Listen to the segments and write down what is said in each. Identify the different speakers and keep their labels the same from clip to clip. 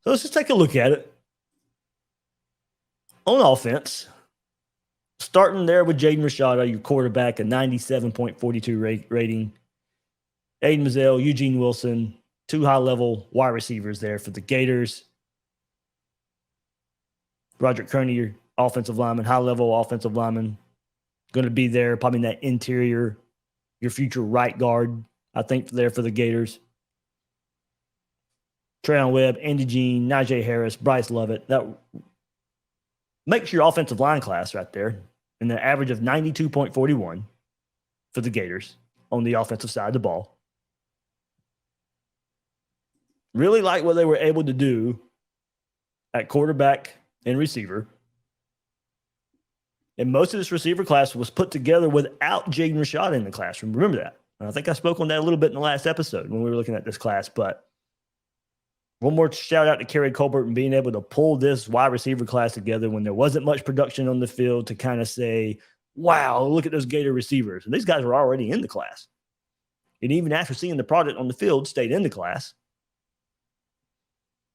Speaker 1: So let's just take a look at it. On offense, starting there with Jaden Rashada, your quarterback, a 97.42 rating. Aiden Mazzell, Eugene Wilson, two high-level wide receivers there for the Gators. Roderick Kearney, your offensive lineman, high-level offensive lineman, going to be there probably in that interior, your future right guard, I think, there for the Gators. Trayon Webb, Andy Jean, Najee Harris, Bryce Lovett. That makes your offensive line class right there in the average of 92.41 for the Gators on the offensive side of the ball. Really like what they were able to do at quarterback and receiver. And most of this receiver class was put together without Jaden Rashada in the classroom. Remember that. I think I spoke on that a little bit in the last episode when we were looking at this class. But one more shout out to Kerry Colbert and being able to pull this wide receiver class together when there wasn't much production on the field to kind of say, wow, look at those Gator receivers. And these guys were already in the class. And even after seeing the product on the field, stayed in the class.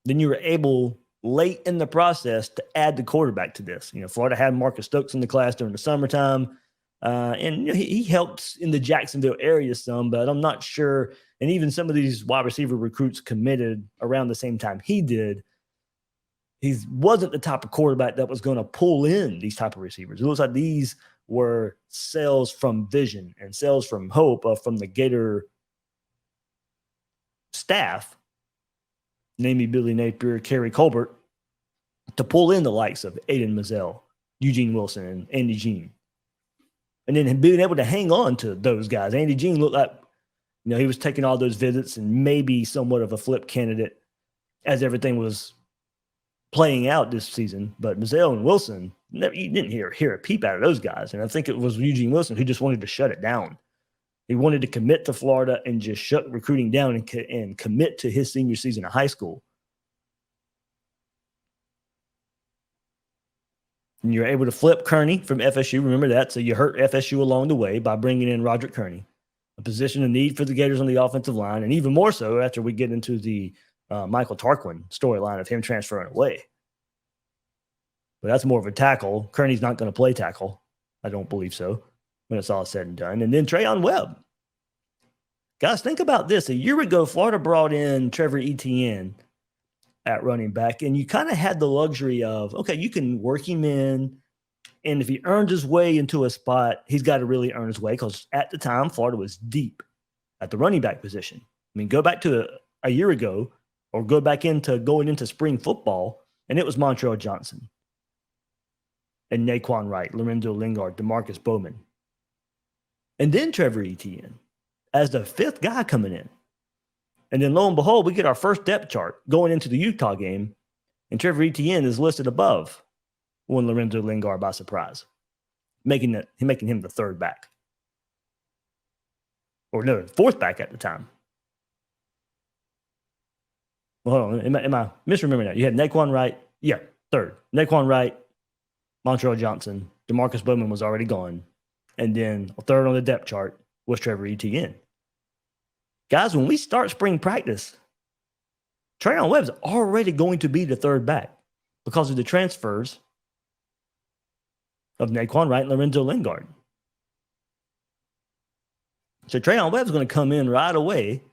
Speaker 1: Then you were able late in the process to add the quarterback to this. Florida had Marcus Stokes in the class during the summertime. And he helped in the Jacksonville area some, but I'm not sure. And even some of these wide receiver recruits committed around the same time he did. He wasn't the type of quarterback that was going to pull in these type of receivers. It looks like these were sales from vision and sales from hope from the Gator staff, namely Billy Napier, Kerry Colbert, to pull in the likes of Aiden Mazzell, Eugene Wilson, and Andy Jean. And then being able to hang on to those guys. Andy Jean looked like, he was taking all those visits and maybe somewhat of a flip candidate as everything was playing out this season. But Mazzell and Wilson, you didn't hear a peep out of those guys. And I think it was Eugene Wilson who just wanted to shut it down. He wanted to commit to Florida and just shut recruiting down and commit to his senior season of high school. And you're able to flip Kearney from FSU. Remember that. So you hurt FSU along the way by bringing in Roderick Kearney, a position of need for the Gators on the offensive line, and even more so after we get into the Michael Tarquin storyline of him transferring away. But that's more of a tackle. Kearney's not going to play tackle. I don't believe so when it's all said and done. And then Trayon Webb. Guys, think about this. A year ago, Florida brought in Trevor Etienne at running back, and you kind of had the luxury of, okay, you can work him in, and if he earns his way into a spot, he's got to really earn his way, because at the time, Florida was deep at the running back position. I mean, go back to a year ago, or go back into going into spring football, and it was Montrell Johnson and Naquan Wright, Lorenzo Lingard, DeMarcus Bowman. And then Trevor Etienne as the fifth guy coming in. And then lo and behold, we get our first depth chart going into the Utah game, and Trevor Etienne is listed above one Lorenzo Lingard by surprise, making him the third back. Or no, fourth back at the time. Well, hold on. Am I misremembering that? You had Naquan Wright. Yeah, third. Naquan Wright, Montrell Johnson, DeMarcus Bowman was already gone. And then a third on the depth chart was Trevor Etienne. Guys, when we start spring practice, Trayon Webb's already going to be the third back because of the transfers of Naquan Wright and Lorenzo Lingard. So Trayon Webb's going to come in right away,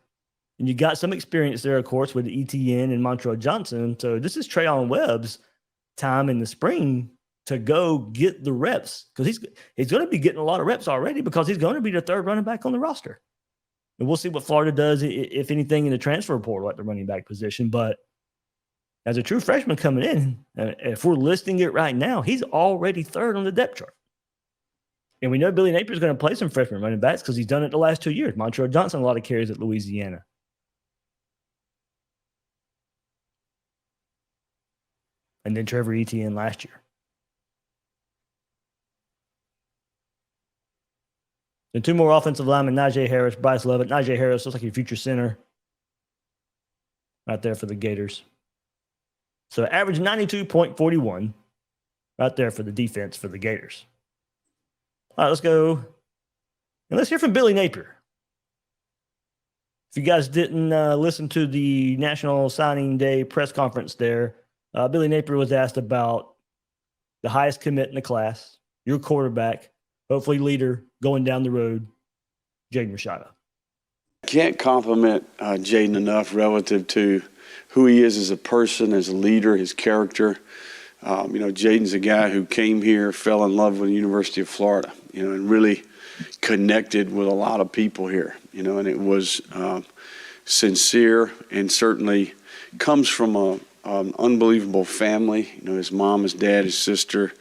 Speaker 1: and you got some experience there, of course, with Etienne and Montrell Johnson. So this is Trayon Webb's time in the spring to go get the reps, because he's going to be getting a lot of reps already because he's going to be the third running back on the roster. And we'll see what Florida does, if anything, in the transfer portal at the running back position. But as a true freshman coming in, if we're listing it right now, he's already third on the depth chart. And we know Billy Napier is going to play some freshman running backs because he's done it the last 2 years. Montrell Johnson, a lot of carries at Louisiana. And then Trevor Etienne last year. And two more offensive linemen, Najee Harris, Bryce Lovett. Najee Harris looks like your future center right there for the Gators. So average 92.41 right there for the defense for the Gators. All right, let's go. And let's hear from Billy Napier. If you guys didn't listen to the National Signing Day press conference there, Billy Napier was asked about the highest commit in the class, your quarterback, hopefully leader going down the road, Jaden Rashada.
Speaker 2: Can't compliment Jaden enough relative to who he is as a person, as a leader, his character. Jaden's a guy who came here, fell in love with the University of Florida, and really connected with a lot of people here, and it was sincere and certainly comes from an unbelievable family. His mom, his dad, his sister,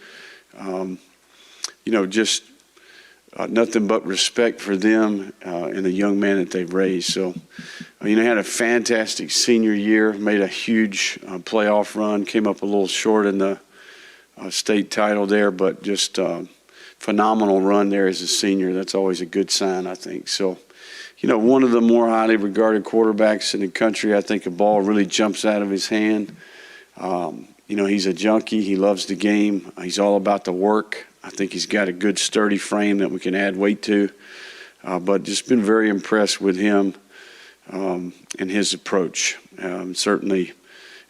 Speaker 2: just nothing but respect for them and the young man that they've raised. So, had a fantastic senior year, made a huge playoff run, came up a little short in the state title there, but just phenomenal run there as a senior. That's always a good sign, I think. So, one of the more highly regarded quarterbacks in the country. I think a ball really jumps out of his hand. He's a junkie. He loves the game. He's all about the work. I think he's got a good, sturdy frame that we can add weight to. But just been very impressed with him and his approach. Certainly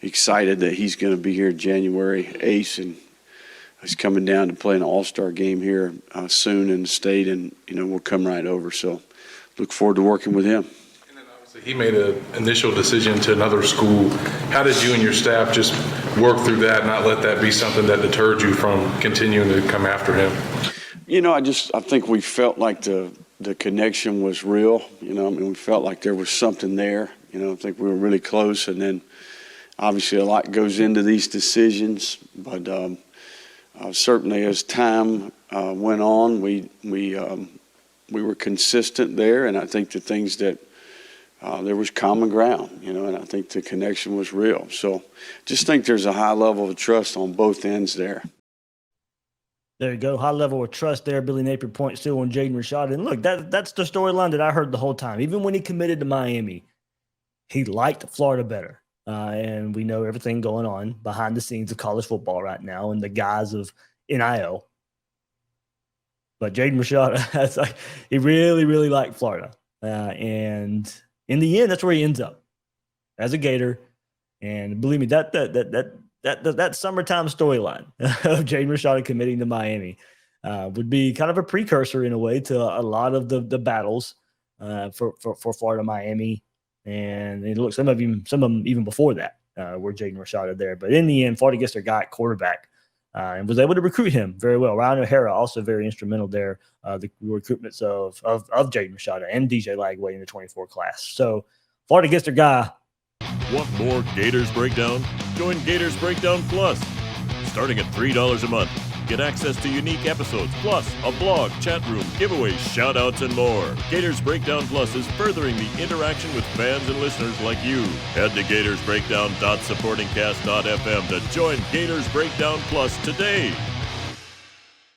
Speaker 2: excited that he's going to be here January 8th, and he's coming down to play an all-star game here soon in the state, and, we'll come right over. So look forward to working with him.
Speaker 3: And then obviously he made an initial decision to another school. How did you and your staff just work through that, not let that be something that deterred you from continuing to come after him?
Speaker 2: I think we felt like the connection was real. We felt like there was something there. I think we were really close, and then obviously a lot goes into these decisions, but certainly as time went on, we were consistent there, and I think the things that there was common ground, and I think the connection was real. So just think there's a high level of trust on both ends there.
Speaker 1: There you go. High level of trust there. Billy Napier points to on Jaden Rashada. And look, that's the storyline that I heard the whole time. Even when he committed to Miami, he liked Florida better. And we know everything going on behind the scenes of college football right now in the guise of NIL. But Jaden Rashada, he really, really liked Florida. And in the end, that's where he ends up as a Gator. And believe me, that summertime storyline of Jaden Rashada committing to Miami would be kind of a precursor in a way to a lot of the battles for Florida, Miami. And look, some of them even before that were Jaden Rashada there. But in the end, Florida gets their guy at quarterback and was able to recruit him very well. Ryan O'Hara also very instrumental there, the recruitments of Jaden Rashada and DJ Lagway in the 24 class. So Florida gets their guy.
Speaker 4: Want more Gators Breakdown? Join Gators Breakdown Plus. Starting at $3 a month. Get access to unique episodes, plus a blog, chat room, giveaways, shout-outs, and more. Gators Breakdown Plus is furthering the interaction with fans and listeners like you. Head to gatorsbreakdown.supportingcast.fm to join Gators Breakdown Plus today.